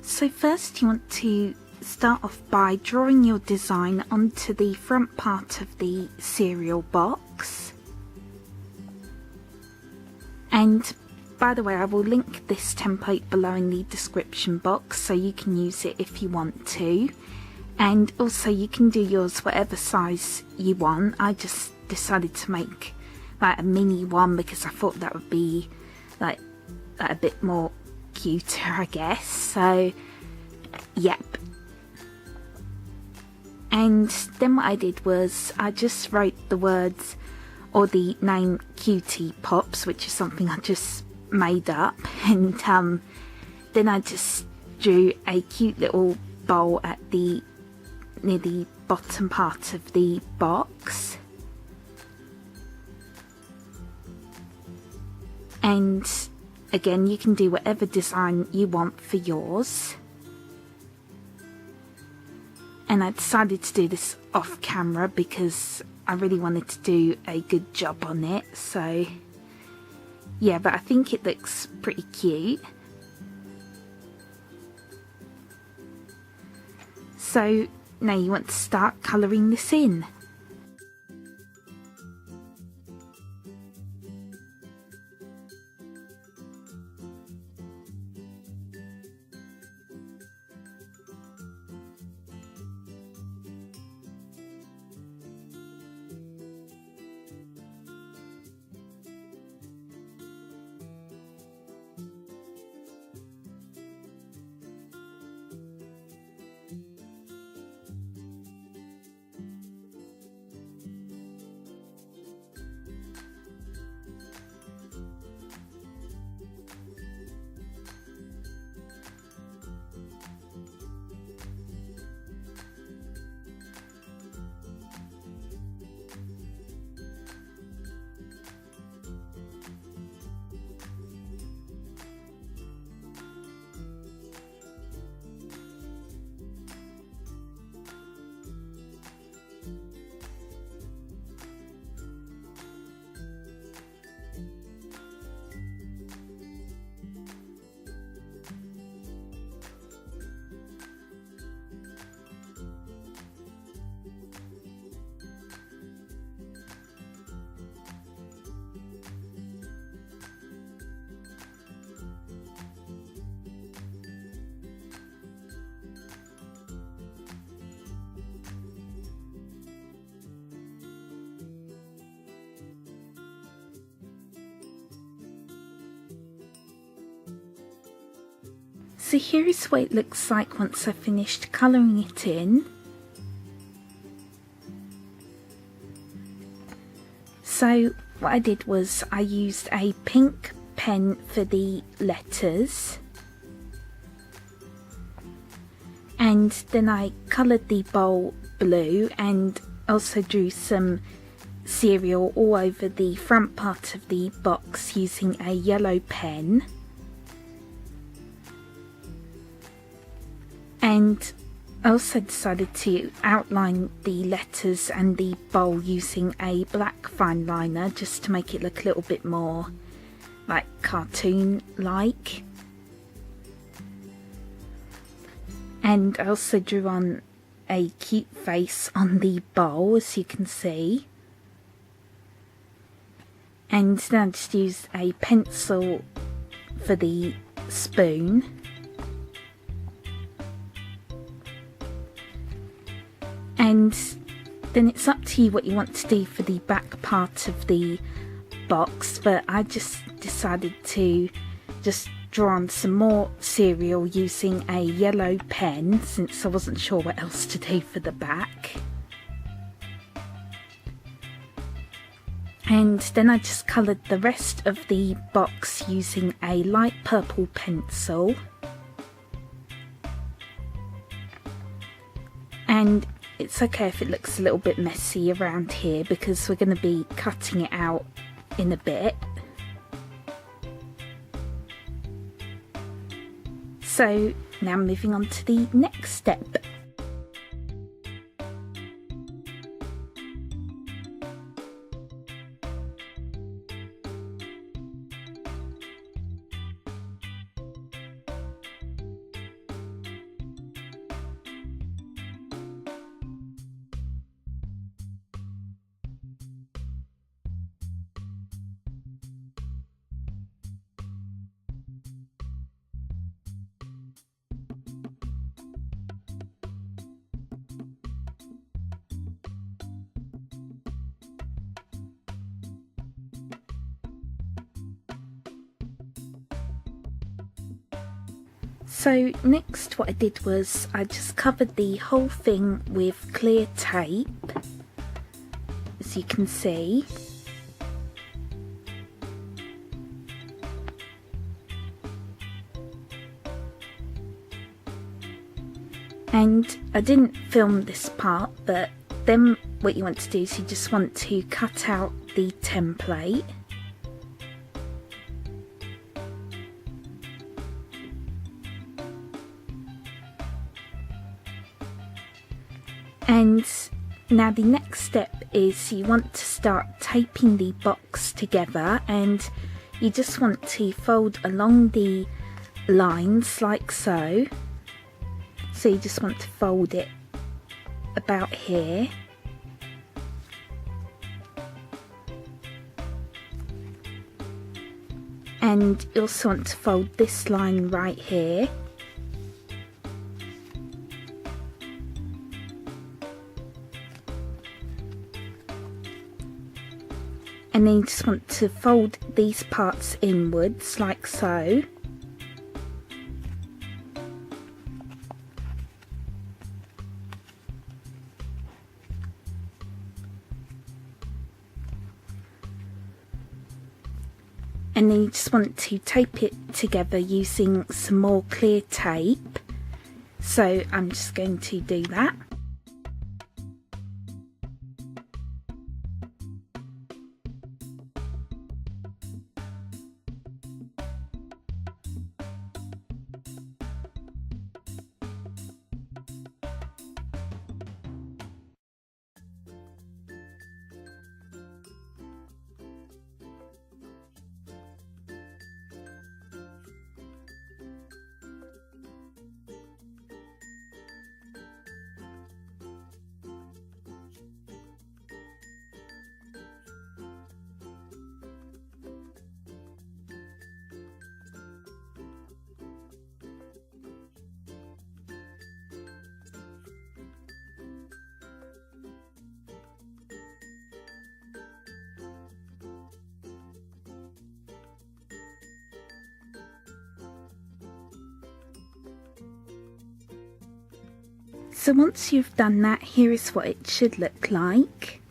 So first you want to start off by drawing your design onto the front part of the cereal box. And by the way, I will link this template below in the description box so you can use it if you want to. And also you can do yours whatever size you want. I just decided to make like a mini one because I thought that would be like a bit more cuter, I guess. So yep. And then what I did was I just wrote the words or the name Cutie Pops, which is something I just made up, and then I just drew a cute little bowl at near the bottom part of the box. And again, you can do whatever design you want for yours. And I decided to do this off camera because I really wanted to do a good job on it. So yeah, but I think it looks pretty cute. So now you want to start colouring this in. So here is what it looks like once I've finished colouring it in. So what I did was I used a pink pen for the letters, and then I coloured the bowl blue and also drew some cereal all over the front part of the box using a yellow pen. And I also decided to outline the letters and the bowl using a black fine liner just to make it look a little bit more like cartoon-like. And I also drew on a cute face on the bowl, as you can see. And then I just used a pencil for the spoon. And then it's up to you what you want to do for the back part of the box, but I just decided to just draw on some more cereal using a yellow pen since I wasn't sure what else to do for the back. And then I just coloured the rest of the box using a light purple pencil. And it's okay if it looks a little bit messy around here because we're going to be cutting it out in a bit. So now moving on to the next step. So next what I did was I just covered the whole thing with clear tape, as you can see. And I didn't film this part, but then what you want to do is you just want to cut out the template. And now the next step is you want to start taping the box together, and you just want to fold along the lines like so. So you just want to fold it about here. And you also want to fold this line right here. And then you just want to fold these parts inwards like so. And then you just want to tape it together using some more clear tape. So I'm just going to do that. So once you've done that, here is what it should look like.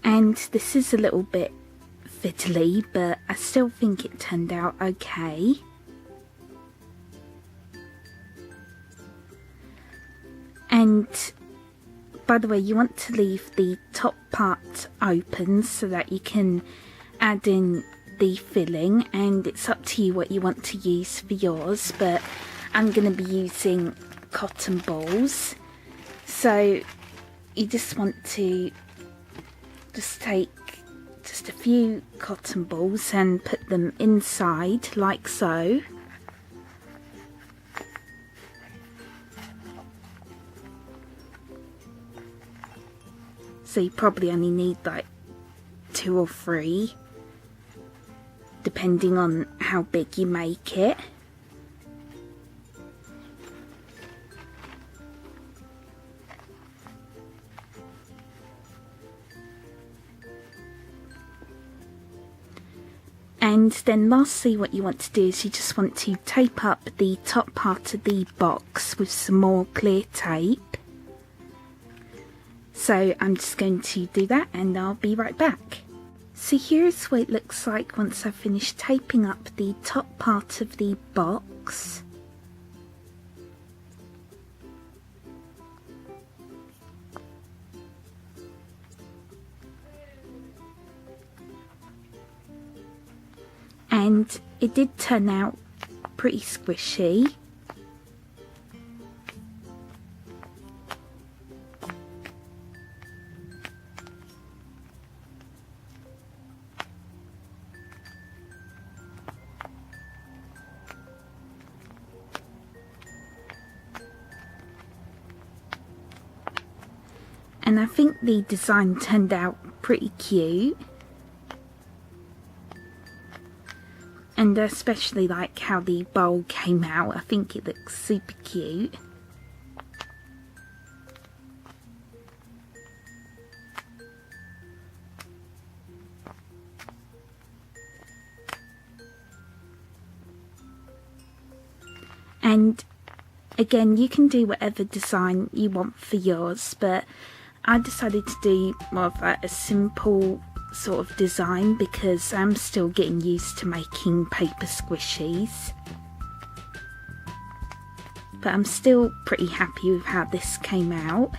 And this is a little bit fiddly, but I still think it turned out okay. And by the way, you want to leave the top part open so that you can add in the filling, and it's up to you what you want to use for yours, but I'm going to be using cotton balls. So you just want to just take just a few cotton balls and put them inside like so. So you probably only need like 2 or 3, depending on how big you make it. And then lastly, what you want to do is you just want to tape up the top part of the box with some more clear tape. So I'm just going to do that and I'll be right back. So here's what it looks like once I've finished taping up the top part of the box. And it did turn out pretty squishy. And I think the design turned out pretty cute. And I especially like how the bowl came out. I think it looks super cute. And again, you can do whatever design you want for yours, but I decided to do more of a simple sort of design because I'm still getting used to making paper squishies. But I'm still pretty happy with how this came out.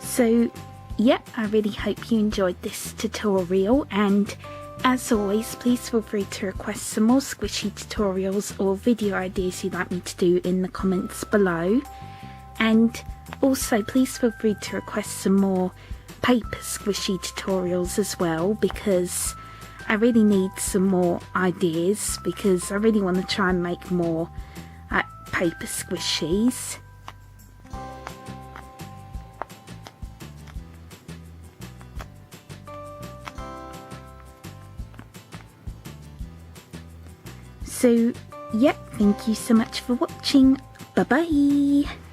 So yeah, I really hope you enjoyed this tutorial, and as always, please feel free to request some more squishy tutorials or video ideas you'd like me to do in the comments below. And also please feel free to request some more paper squishy tutorials as well, because I really need some more ideas, because I really want to try and make more paper squishies. So, yeah, thank you so much for watching. Bye bye!